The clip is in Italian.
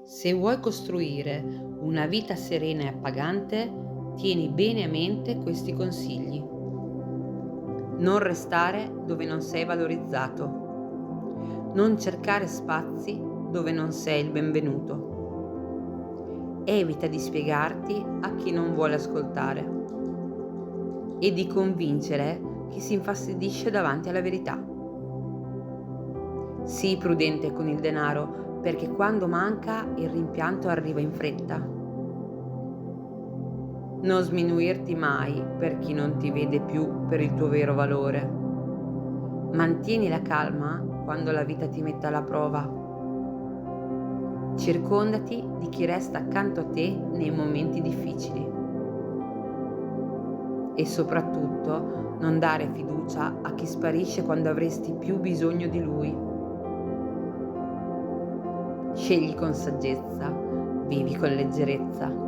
Se vuoi costruire una vita serena e appagante, tieni bene a mente questi consigli. Non restare dove non sei valorizzato. Non cercare spazi dove non sei il benvenuto. Evita di spiegarti a chi non vuole ascoltare e di convincere chi si infastidisce davanti alla verità. Sii prudente con il denaro, perché quando manca il rimpianto arriva in fretta. Non sminuirti mai per chi non ti vede più per il tuo vero valore. Mantieni la calma quando la vita ti mette alla prova. Circondati di chi resta accanto a te nei momenti difficili. E soprattutto non dare fiducia a chi sparisce quando avresti più bisogno di lui. Scegli con saggezza, vivi con leggerezza.